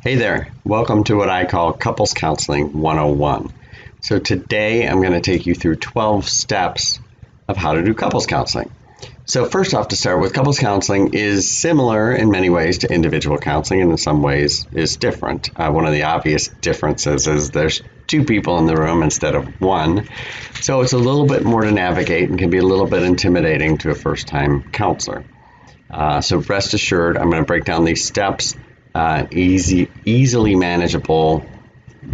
Hey there, welcome to what I call Couples Counseling 101. So today I'm going to take you through 12 steps of how to do couples counseling. So first off, to start with, couples counseling is similar in many ways to individual counseling and in some ways is different. One of the obvious differences is there's two people in the room instead of one. So it's a little bit more to navigate and can be a little bit intimidating to a first-time counselor. So rest assured, I'm going to break down these steps, easily manageable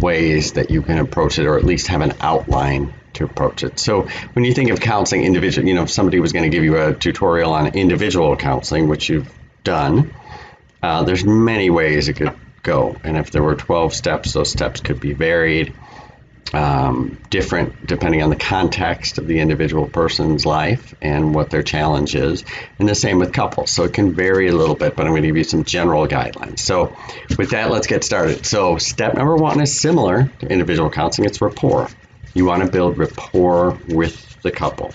ways that you can approach it, or at least have an outline to approach it. So when you think of counseling individual, if somebody was going to give you a tutorial on individual counseling, which you've done, there's many ways it could go. And if there were 12 steps, those steps could be varied, different depending on the context of the individual person's life and what their challenge is. And the same with couples. So it can vary a little bit, but I'm going to give you some general guidelines. So with that, let's get started. So step number one is similar to individual counseling. It's rapport. You want to build rapport with the couple.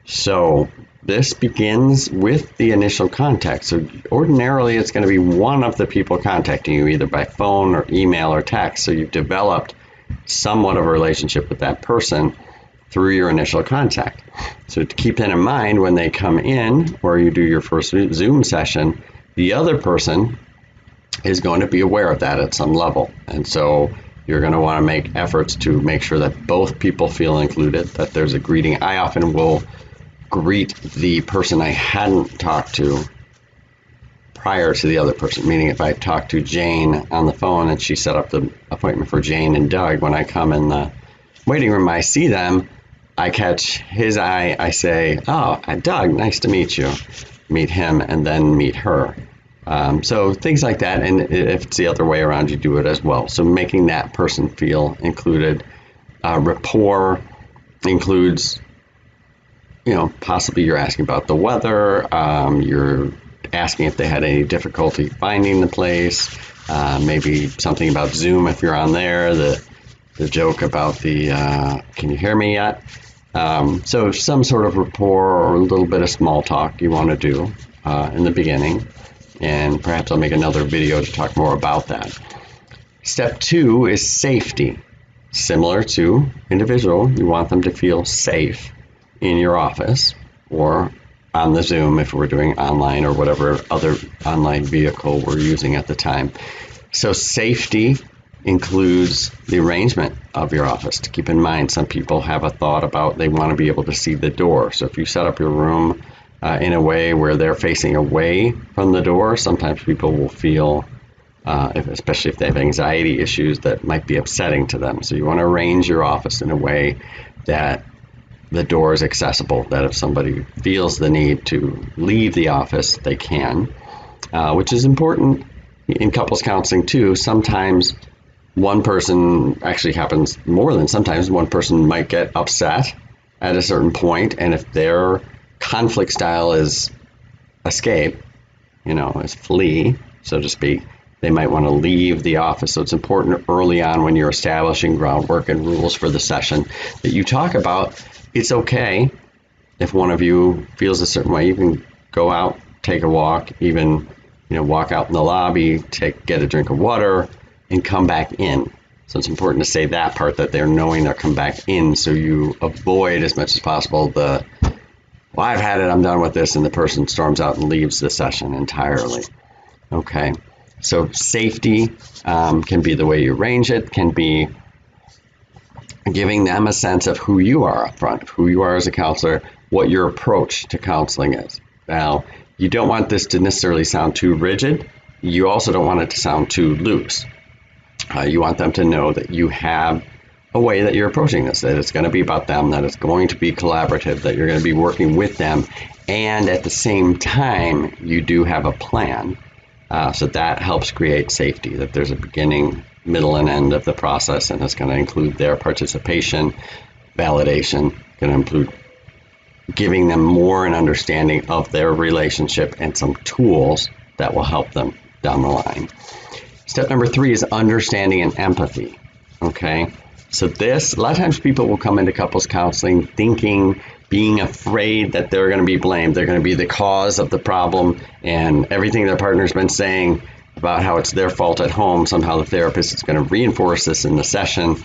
So this begins with the initial contact. So ordinarily, it's going to be one of the people contacting you, either by phone or email or text. So you've developed somewhat of a relationship with that person through your initial contact. So to keep that in mind when they come in or you do your first Zoom session, the other person is going to be aware of that at some level. And so you're going to want to make efforts to make sure that both people feel included, that there's a greeting. I often will greet the person I hadn't talked to prior to the other person, meaning if I talked to Jane on the phone and she set up the appointment for Jane and Doug, when I come in the waiting room, I see them, I catch his eye, I say, "Oh, Doug, nice to meet you." Meet him and then meet her. So things like that, and if it's the other way around, you do it as well. So making that person feel included. Rapport includes, possibly you're asking about the weather, you're asking if they had any difficulty finding the place, maybe something about Zoom if you're on there, the joke about the can you hear me yet? So some sort of rapport or a little bit of small talk you want to do in the beginning, and perhaps I'll make another video to talk more about that. Step two is safety. Similar to individual, you want them to feel safe in your office or on the Zoom if we're doing online or whatever other online vehicle we're using at the time. So safety includes the arrangement of your office. To keep in mind, some people have a thought about they want to be able to see the door. So if you set up your room in a way where they're facing away from the door, sometimes people will feel, especially if they have anxiety issues, that might be upsetting to them. So you want to arrange your office in a way that the door is accessible, that if somebody feels the need to leave the office, they can, which is important in couples counseling too. Sometimes one person, actually happens more than sometimes, one person might get upset at a certain point, and if their conflict style is escape, is flee, so to speak, they might want to leave the office. So it's important early on when you're establishing groundwork and rules for the session that you talk about. It's okay if one of you feels a certain way. You can go out, take a walk, even walk out in the lobby, get a drink of water, and come back in. So it's important to say that part, that they're knowing they'll come back in, so you avoid as much as possible the, "Well, I've had it, I'm done with this," and the person storms out and leaves the session entirely. Okay, so safety can be the way you arrange it, can be giving them a sense of who you are up front, who you are as a counselor, what your approach to counseling is. Now, you don't want this to necessarily sound too rigid. You also don't want it to sound too loose. You want them to know that you have a way that you're approaching this, that it's going to be about them, that it's going to be collaborative, that you're going to be working with them, and at the same time, you do have a plan. So that helps create safety, that there's a beginning, middle, and end of the process, and it's going to include their participation, validation, going to include giving them more an understanding of their relationship and some tools that will help them down the line. Step number three is understanding and empathy. Okay, so this, a lot of times people will come into couples counseling thinking, being afraid that they're going to be blamed, they're going to be the cause of the problem, and everything their partner's been saying about how it's their fault at home. Somehow the therapist is going to reinforce this in the session.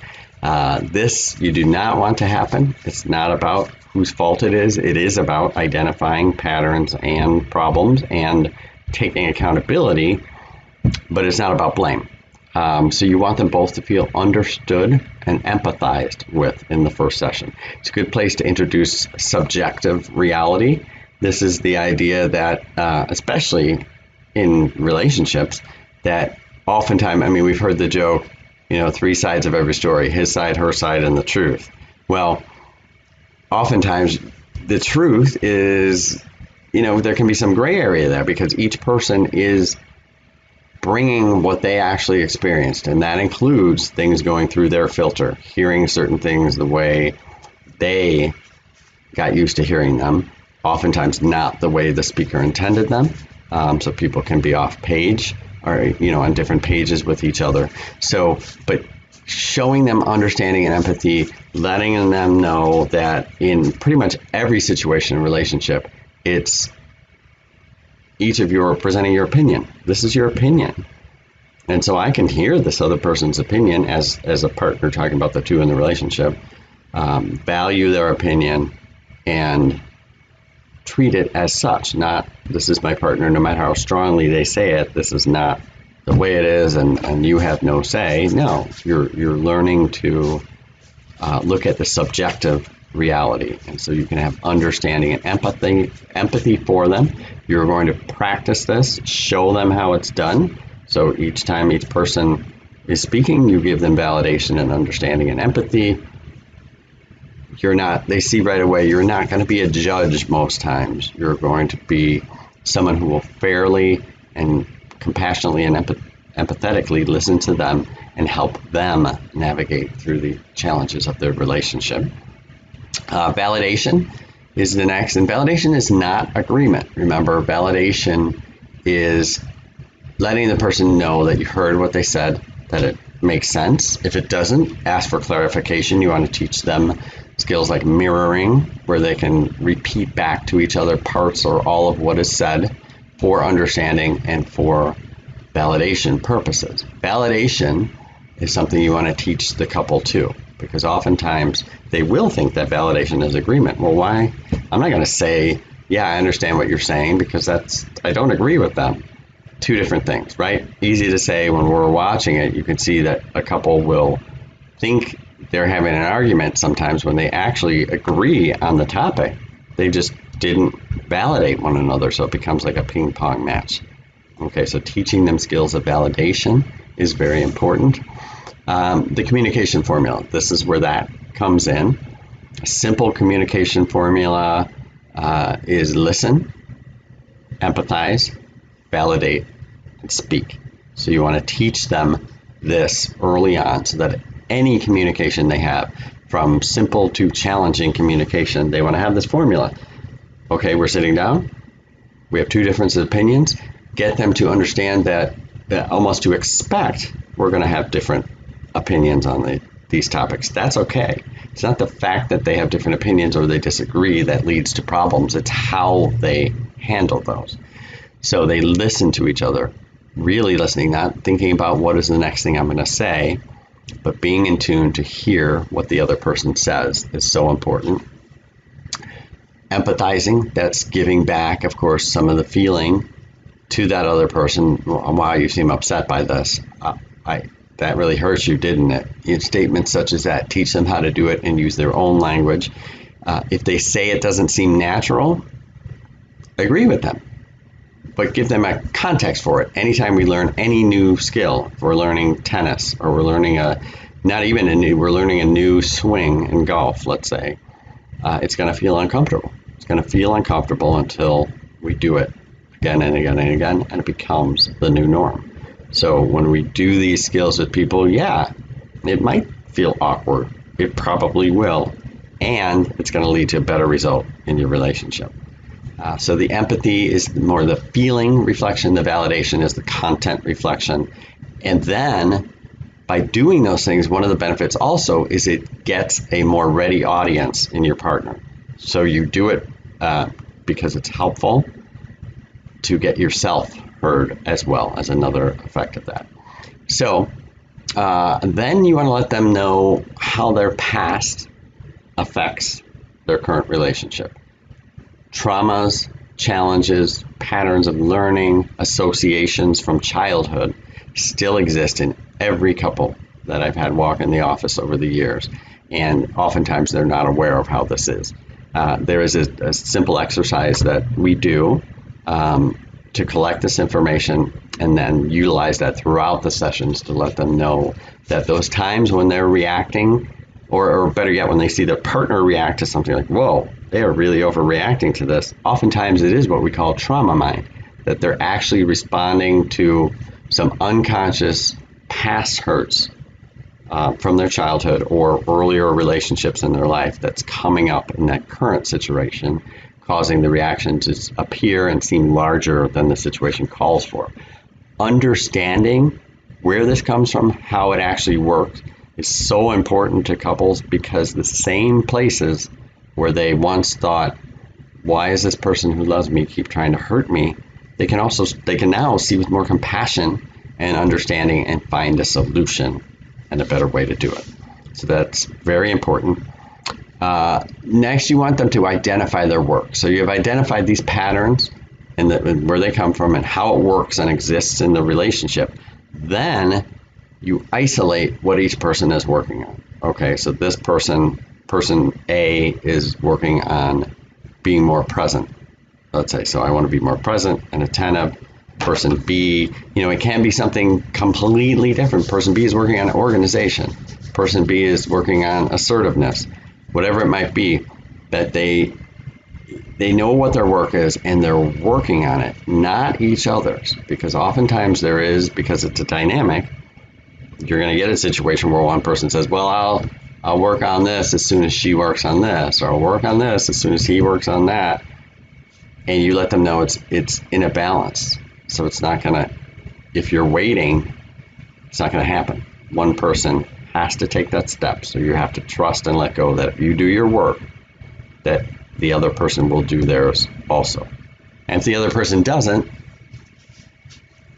This you do not want to happen. It's not about whose fault it is. It is about identifying patterns and problems and taking accountability, but it's not about blame. So you want them both to feel understood and empathized with in the first session. It's a good place to introduce subjective reality. This is the idea that, especially in relationships, that oftentimes, I mean, we've heard the joke, you know, 3 sides of every story, his side, her side, and the truth. Well, oftentimes the truth is, you know, there can be some gray area there because each person is bringing what they actually experienced, and that includes things going through their filter, hearing certain things the way they got used to hearing them, oftentimes not the way the speaker intended them. So people can be off page or, you know, on different pages with each other. So, but showing them understanding and empathy, letting them know that in pretty much every situation and relationship, it's each of you are presenting your opinion. This is your opinion. And so I can hear this other person's opinion as a partner talking about the two in the relationship, value their opinion and treat it as such, not this is my partner, no matter how strongly they say it, this is not the way it is and you have no say. No, you're learning to look at the subjective reality. And so you can have understanding and empathy for them. You're going to practice this, show them how it's done. So each time each person is speaking, you give them validation and understanding and empathy. They see right away, you're not going to be a judge most times. You're going to be someone who will fairly and compassionately and empathetically listen to them and help them navigate through the challenges of their relationship. Validation is the next, and validation is not agreement. Remember, validation is letting the person know that you heard what they said, that it makes sense. If it doesn't, ask for clarification. You want to teach them skills like mirroring, where they can repeat back to each other parts or all of what is said for understanding and for validation purposes. Validation is something you want to teach the couple too, because oftentimes they will think that validation is agreement. Well, why? I'm not going to say, yeah, I understand what you're saying, because I don't agree with them. Two different things, right? Easy to say when we're watching it. You can see that a couple will think they're having an argument sometimes when they actually agree on the topic. They just didn't validate one another, so it becomes like a ping pong match. Okay, so teaching them skills of validation is very important. The communication formula, this is where that comes in. A simple communication formula is listen, empathize, validate, and speak. So you want to teach them this early on so that any communication they have, from simple to challenging communication, they want to have this formula. Okay, we're sitting down. We have two different opinions. Get them to understand that almost to expect we're going to have different opinions on these topics. That's okay. It's not the fact that they have different opinions or they disagree that leads to problems. It's how they handle those. So they listen to each other, really listening, not thinking about what is the next thing I'm going to say, but being in tune to hear what the other person says is so important. Empathizing, that's giving back, of course, some of the feeling to that other person. Wow, you seem upset by this. That really hurts you, didn't it? In statements such as that, teach them how to do it and use their own language. If they say it doesn't seem natural, agree with them, but give them a context for it. Anytime we learn any new skill, if we're learning tennis or we're learning we're learning a new swing in golf, let's say, it's going to feel uncomfortable. It's going to feel uncomfortable until we do it again and again and again, and it becomes the new norm. So when we do these skills with people, yeah, it might feel awkward. It probably will, and it's going to lead to a better result in your relationship. So the empathy is more the feeling reflection. The validation is the content reflection. And then by doing those things, one of the benefits also is it gets a more ready audience in your partner. So you do it because it's helpful to get yourself heard as well as another effect of that. So then you want to let them know how their past affects their current relationship. Traumas, challenges, patterns of learning, associations from childhood still exist in every couple that I've had walk in the office over the years, and oftentimes they're not aware of how this is. There is a simple exercise that we do to collect this information and then utilize that throughout the sessions to let them know that those times when they're reacting, or better yet, when they see their partner react to something like, whoa, they are really overreacting to this, oftentimes it is what we call trauma mind, that they're actually responding to some unconscious past hurts from their childhood or earlier relationships in their life that's coming up in that current situation, causing the reaction to appear and seem larger than the situation calls for. Understanding where this comes from, how it actually works, is so important to couples, because the same places where they once thought, why is this person who loves me keep trying to hurt me, they can now see with more compassion and understanding and find a solution and a better way to do it. So that's very important. Next, you want them to identify their work. So you've identified these patterns and where they come from and how it works and exists in the relationship. Then you isolate what each person is working on. Okay, so this person A is working on being more present. Let's say, so I want to be more present and attentive. Person B, it can be something completely different. Person B is working on organization. Person B is working on assertiveness. Whatever it might be, that they know what their work is and they're working on it, not each other's. Because oftentimes because it's a dynamic, you're going to get a situation where one person says, well, I'll work on this as soon as she works on this, or I'll work on this as soon as he works on that. And you let them know it's in a balance. So it's not going to, if you're waiting, it's not going to happen. One person has to take that step. So you have to trust and let go that if you do your work, that the other person will do theirs also. And if the other person doesn't,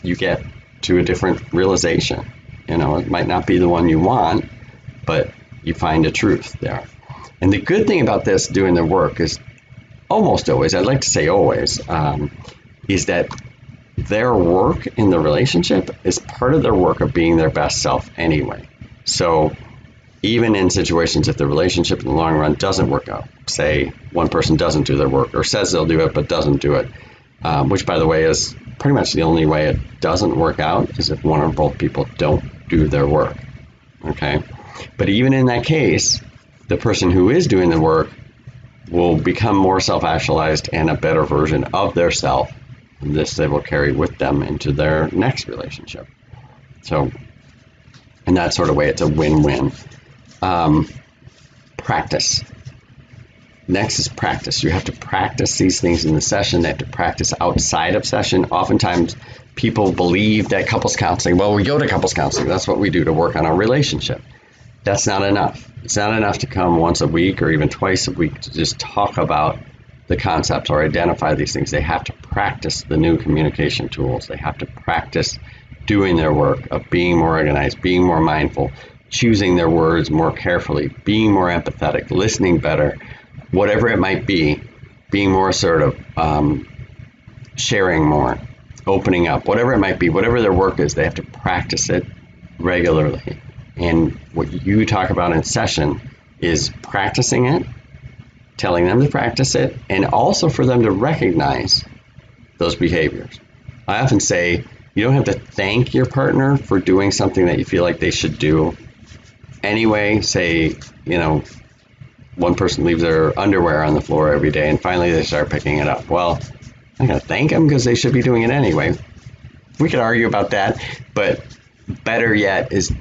you get to a different realization. It might not be the one you want, but you find a truth there. And the good thing about this, doing the work, is almost always, I'd like to say always, is that their work in the relationship is part of their work of being their best self anyway. So even in situations, if the relationship in the long run doesn't work out, say one person doesn't do their work or says they'll do it but doesn't do it, which, by the way, is pretty much the only way it doesn't work out, is if one or both people don't do their work. Okay? But even in that case, the person who is doing the work will become more self-actualized and a better version of their self. And this they will carry with them into their next relationship. So in that sort of way, it's a win-win. Practice. Next is practice. You have to practice these things in the session. They have to practice outside of session. Oftentimes, people believe that couples counseling, well, we go to couples counseling. That's what we do to work on our relationship. That's not enough. It's not enough to come once a week or even twice a week to just talk about the concepts or identify these things. They have to practice the new communication tools. They have to practice doing their work of being more organized, being more mindful, choosing their words more carefully, being more empathetic, listening better, whatever it might be, being more assertive, sharing more, opening up, whatever it might be, whatever their work is, they have to practice it regularly. And what you talk about in session is practicing it, telling them to practice it, and also for them to recognize those behaviors. I often say you don't have to thank your partner for doing something that you feel like they should do anyway. Say, one person leaves their underwear on the floor every day and finally they start picking it up. Well, I'm going to thank them because they should be doing it anyway. We could argue about that, but better yet is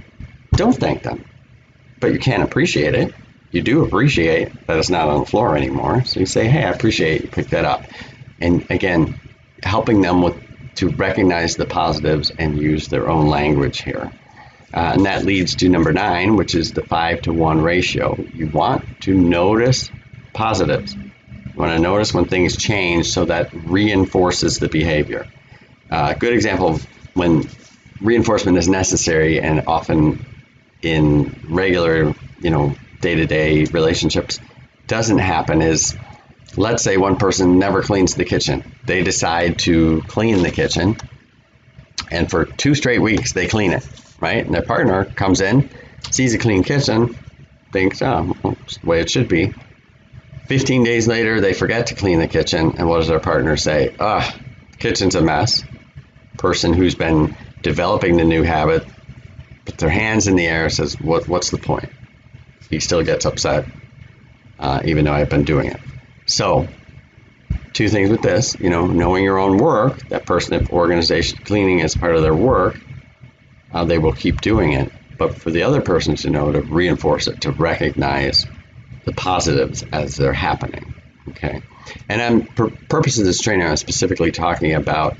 don't thank them. But you can't appreciate it. You do appreciate that it's not on the floor anymore. So you say, hey, I appreciate you picked that up. And again, helping them to recognize the positives and use their own language here. And that leads to number 9, which is the 5-to-1 ratio. You want to notice positives. You want to notice when things change so that reinforces the behavior. good example of when reinforcement is necessary and often in regular, day-to-day relationships doesn't happen is, let's say one person never cleans the kitchen. They decide to clean the kitchen, and for 2 straight weeks they clean it, right? And their partner comes in, sees a clean kitchen, thinks, oh, well, it's the way it should be. 15 days later, they forget to clean the kitchen, and what does their partner say? The kitchen's a mess. Person who's been developing the new habit put their hands in the air, says, what's the point? He still gets upset, even though I've been doing it. So, 2 things with this, knowing your own work, that person, if organization cleaning is part of their work, they will keep doing it. But for the other person to know, to reinforce it, to recognize the positives as they're happening, okay? And for purposes of this training, I'm specifically talking about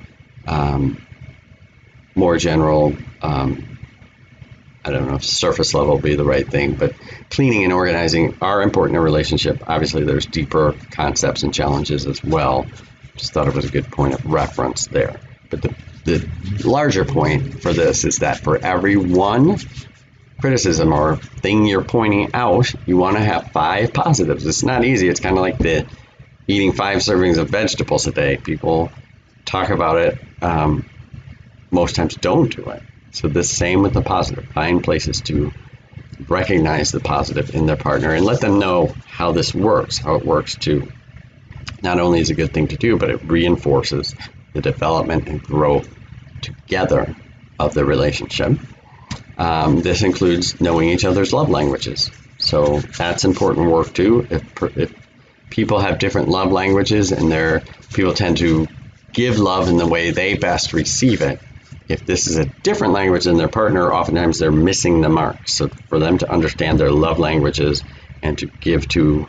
more general, I don't know if surface level would be the right thing, but cleaning and organizing are important in a relationship. Obviously, there's deeper concepts and challenges as well. Just thought it was a good point of reference there. But the larger point for this is that for every one criticism or thing you're pointing out, you want to have 5 positives. It's not easy. It's kind of like the eating 5 servings of vegetables a day. People talk about it, most times don't do it. So the same with the positive. Find places to recognize the positive in their partner and let them know how this works, how it works too. Not only is it a good thing to do, but it reinforces the development and growth together of the relationship. This includes knowing each other's love languages. So that's important work too. If people have different love languages and people tend to give love in the way they best receive it, if this is a different language than their partner, oftentimes they're missing the mark. So for them to understand their love languages and to give to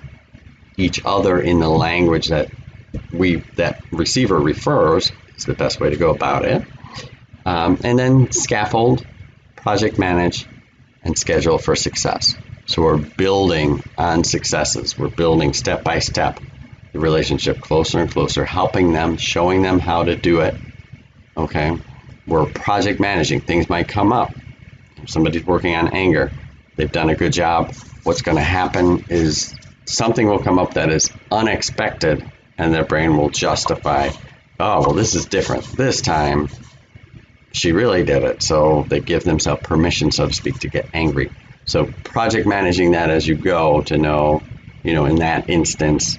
each other in the language that receiver refers is the best way to go about it. And then scaffold, project manage, and schedule for success. So we're building on successes. We're building step by step the relationship closer and closer, helping them, showing them how to do it. Okay. We're project managing. Things might come up. If somebody's working on anger, they've done a good job. What's going to happen is something will come up that is unexpected, and their brain will justify, oh, well, this is different. This time, she really did it. So they give themselves permission, so to speak, to get angry. So project managing that as you go to know, in that instance,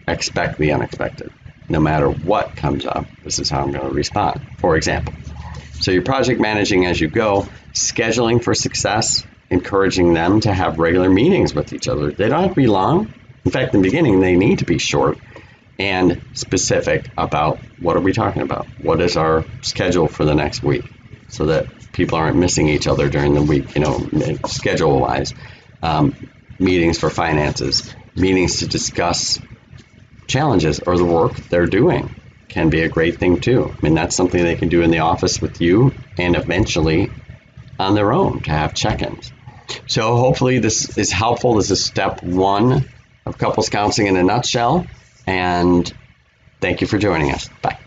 expect the unexpected. No matter what comes up, this is how I'm going to respond, for example. So you're project managing as you go, scheduling for success, encouraging them to have regular meetings with each other. They don't have to be long. In fact, in the beginning, they need to be short and specific about what are we talking about? What is our schedule for the next week? So that people aren't missing each other during the week, schedule-wise. Meetings for finances, meetings to discuss challenges or the work they're doing can be a great thing too. I mean, that's something they can do in the office with you and eventually on their own to have check-ins. So hopefully this is helpful. This is step 1 of couples counseling in a nutshell. And thank you for joining us. Bye.